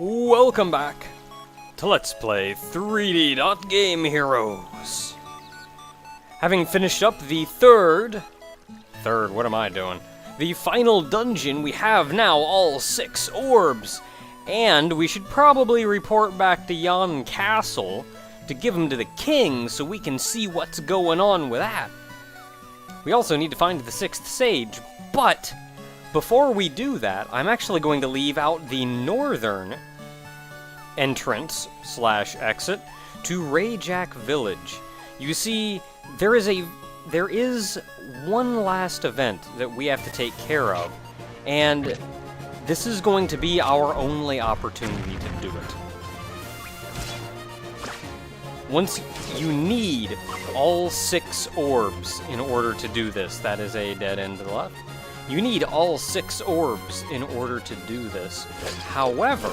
Welcome back to Let's Play 3D Game Heroes. Having finished up the what am I doing? The final dungeon, we have now all 6 orbs. And we should probably report back to Yon Castle to give them to the king so we can see what's going on with that. We also need to find the 6th sage, but before we do that, I'm actually going to leave out the northern entrance / exit to Rayjack Village. You see, there is one last event that we have to take care of, and this is going to be our only opportunity to do it. You need all 6 orbs in order to do this. That is a dead end to the left. You need all 6 orbs in order to do this. However,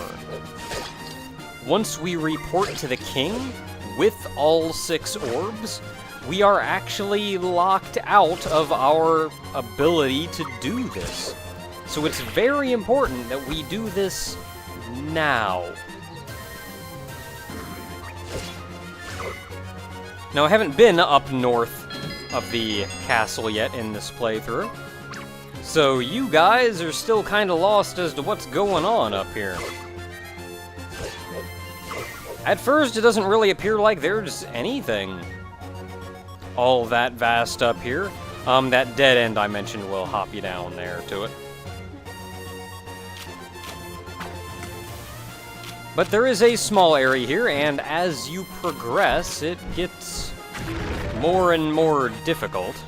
once we report to the king with all 6 orbs, we are actually locked out of our ability to do this. So it's very important that we do this now. Now, I haven't been up north of the castle yet in this playthrough, so you guys are still kind of lost as to what's going on up here. At first, it doesn't really appear like there's anything all that vast up here. That dead end I mentioned will hop you down there to it. But there is a small area here, and as you progress, it gets more and more difficult.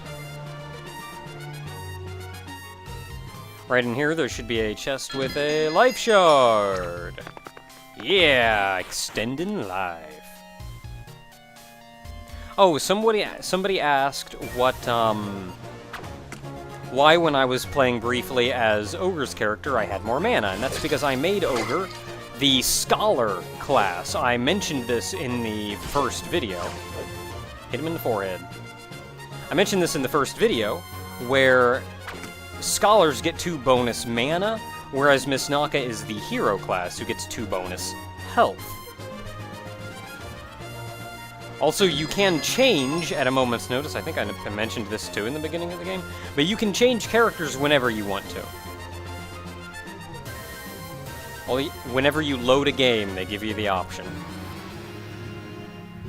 Right in here, there should be a chest with a life shard. Yeah, extending life. Oh, somebody asked what, why when I was playing briefly as Ogre's character I had more mana, and that's because I made Ogre the Scholar class. I mentioned this in the first video. Hit him in the forehead. I mentioned this in the first video, where Scholars get 2 bonus mana, whereas Miss Naka is the hero class who gets 2 bonus health. Also, you can change at a moment's notice. I think I mentioned this too in the beginning of the game, but you can change characters whenever you want to. Whenever you load a game, they give you the option.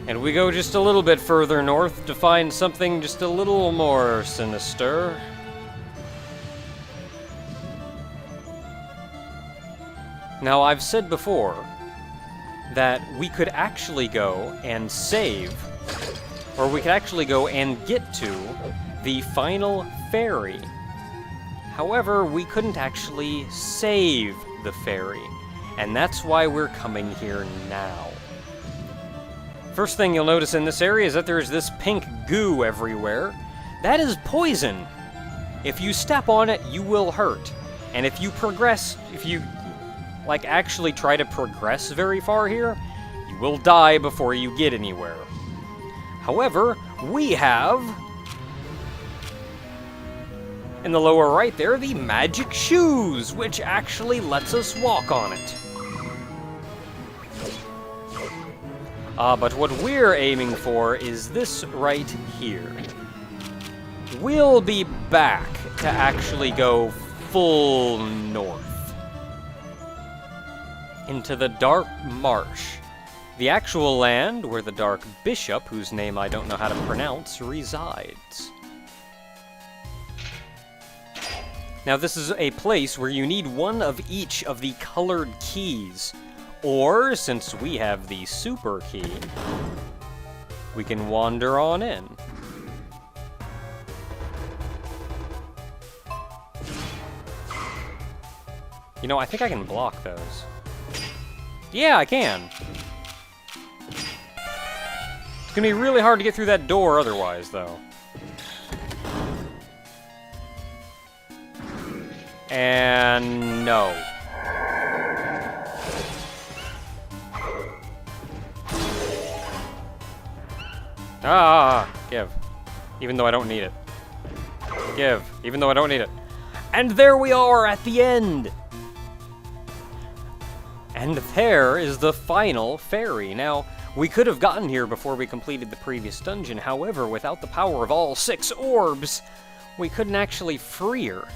And we go just a little bit further north to find something just a little more sinister. Now, I've said before that we could actually go and save, or we could actually go and get to the final ferry. However, we couldn't actually save the ferry, and that's why we're coming here now. First thing you'll notice in this area is that there's this pink goo everywhere. That is poison. If you step on it, you will hurt. And if you actually try to progress very far here, you will die before you get anywhere. However, we have, in the lower right there, the magic shoes, which actually lets us walk on it. But what we're aiming for is this right here. We'll be back to actually go full north into the Dark Marsh, the actual land where the Dark Bishop, whose name I don't know how to pronounce, resides. Now, this is a place where you need one of each of the colored keys. Or, since we have the super key, we can wander on in. You know, I think I can block those. Yeah, I can. It's gonna be really hard to get through that door otherwise, though. And no. Give. Even though I don't need it. Give. Even though I don't need it. And there we are at the end! And there is the final fairy. Now, we could have gotten here before we completed the previous dungeon. However, without the power of all 6 orbs, we couldn't actually free her.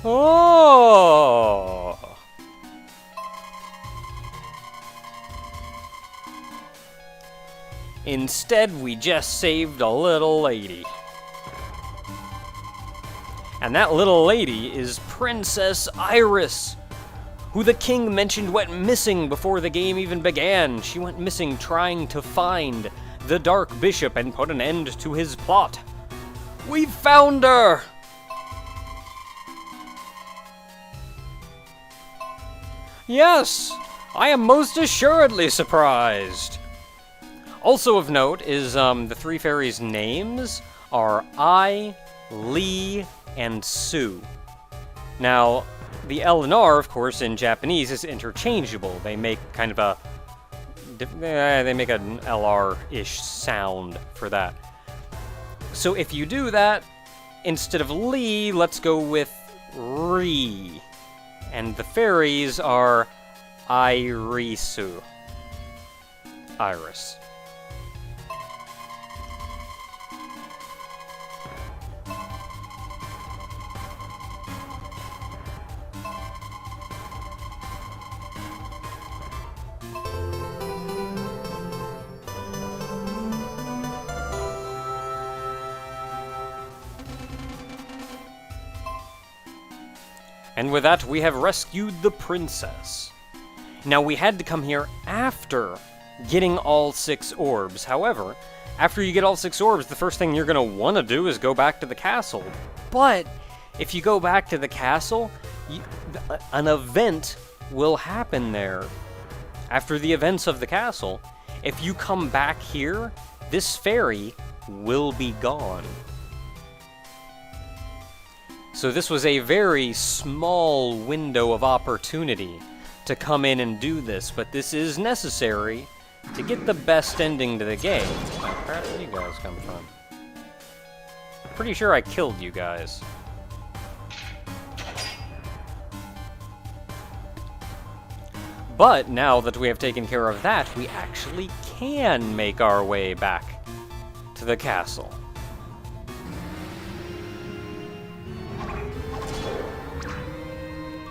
Oh! Instead, we just saved a little lady. And that little lady is Princess Iris, who the king mentioned went missing before the game even began. She went missing trying to find the Dark Bishop and put an end to his plot. We found her! Yes, I am most assuredly surprised. Also of note is the 3 fairies' names are I, Lee, and Sue. Now, the L and R, of course, in Japanese is interchangeable. They make kind of a... they make an LR-ish sound for that. So if you do that, instead of Lee, let's go with Ree. And the fairies are Irisu. Iris. And with that, we have rescued the princess. Now, we had to come here after getting all 6 orbs. However, after you get all 6 orbs, the first thing you're going to want to do is go back to the castle. But if you go back to the castle, an event will happen there. After the events of the castle, if you come back here, this fairy will be gone. So this was a very small window of opportunity to come in and do this, but this is necessary to get the best ending to the game. Where did you guys come from? Pretty sure I killed you guys. But now that we have taken care of that, we actually can make our way back to the castle.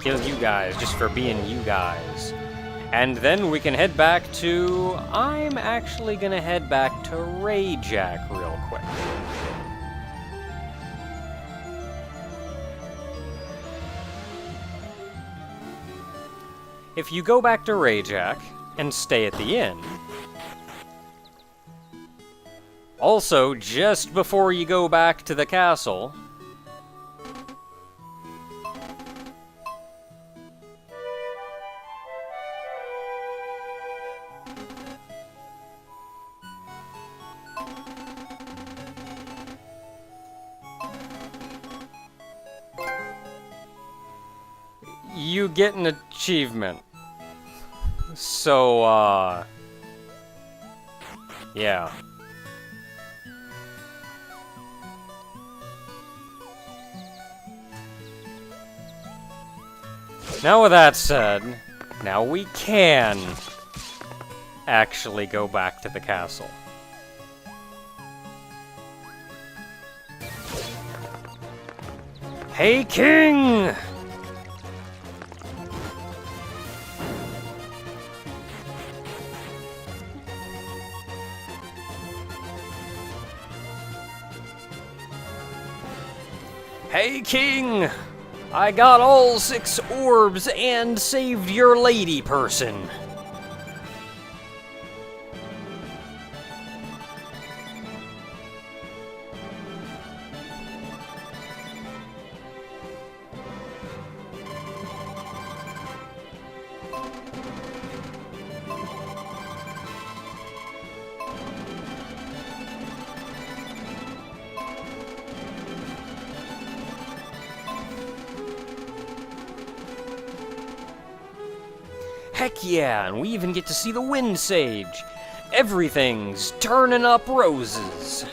Kill you guys just for being you guys. And then we can head back to... I'm actually gonna head back to Rayjack real quick. If you go back to Rayjack and stay at the inn... Also, just before you go back to the castle... you get an achievement. So, yeah. Now with that said, now we can actually go back to the castle. Hey, King! Hey, King! I got all 6 orbs and saved your lady person. Heck yeah, and we even get to see the Wind Sage. Everything's turning up roses.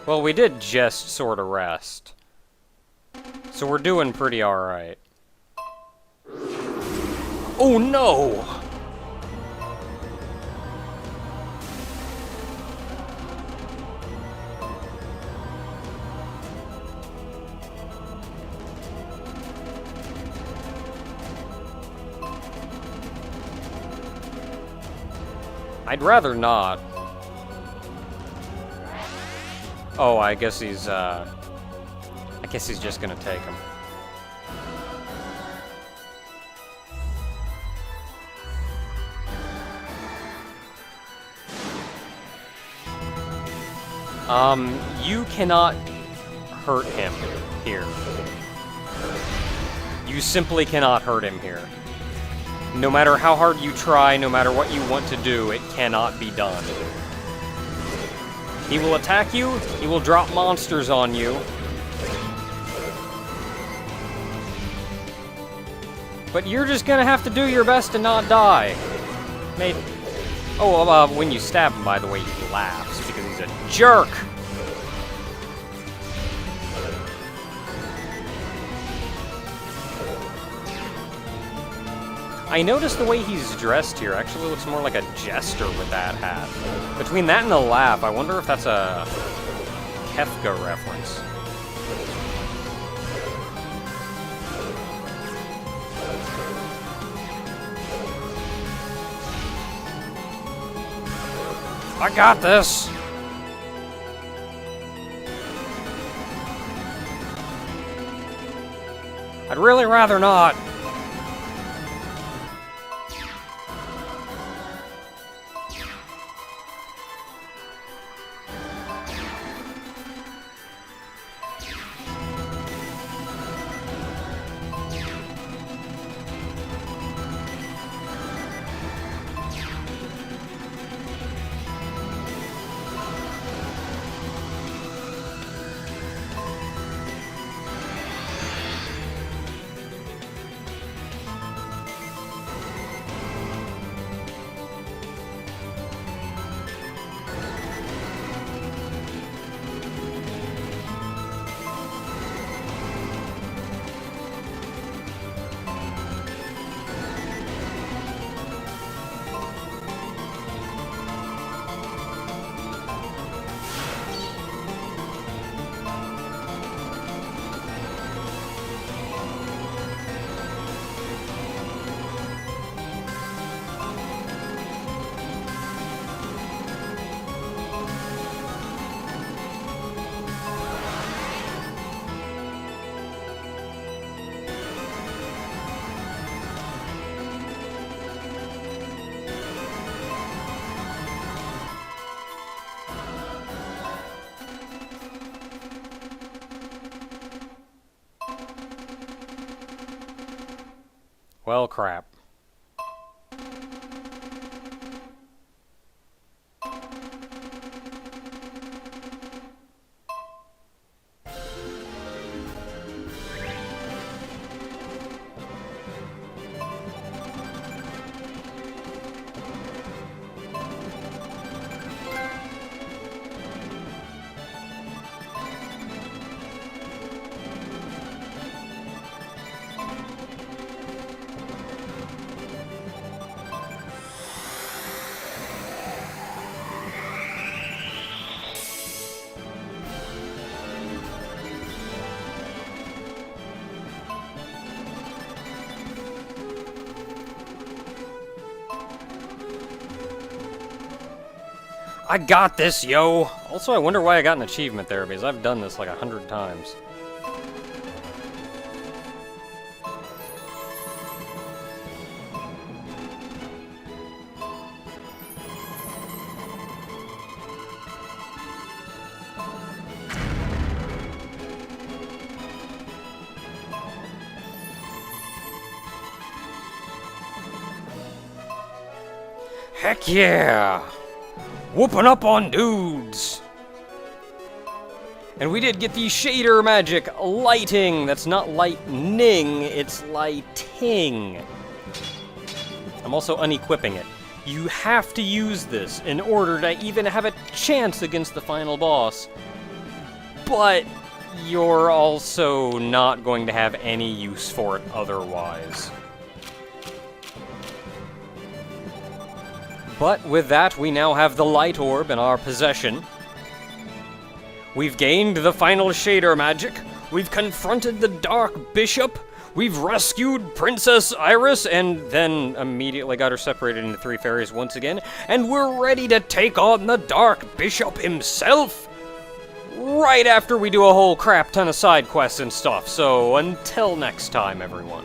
Well, we did just sort of rest. So we're doing pretty alright. Oh no! I'd rather not. Oh, I guess he's just gonna take him. You cannot hurt him here. You simply cannot hurt him here. No matter how hard you try, no matter what you want to do, it cannot be done. He will attack you, he will drop monsters on you. But you're just gonna have to do your best to not die. Maybe. Oh, when you stab him, by the way, he laughs because he's a jerk! I noticed the way he's dressed here actually looks more like a jester with that hat. Between that and the laugh, I wonder if that's a Kefka reference. I got this! I'd really rather not. Well, crap. I got this, yo! Also, I wonder why I got an achievement there, because I've done this like 100 times. Heck yeah! Whooping up on dudes! And we did get the shader magic, lighting. That's not lightning, it's lighting. I'm also unequipping it. You have to use this in order to even have a chance against the final boss. But you're also not going to have any use for it otherwise. But with that, we now have the light orb in our possession. We've gained the final shader magic. We've confronted the Dark Bishop. We've rescued Princess Iris and then immediately got her separated into 3 fairies once again. And we're ready to take on the Dark Bishop himself right after we do a whole crap ton of side quests and stuff. So until next time, everyone.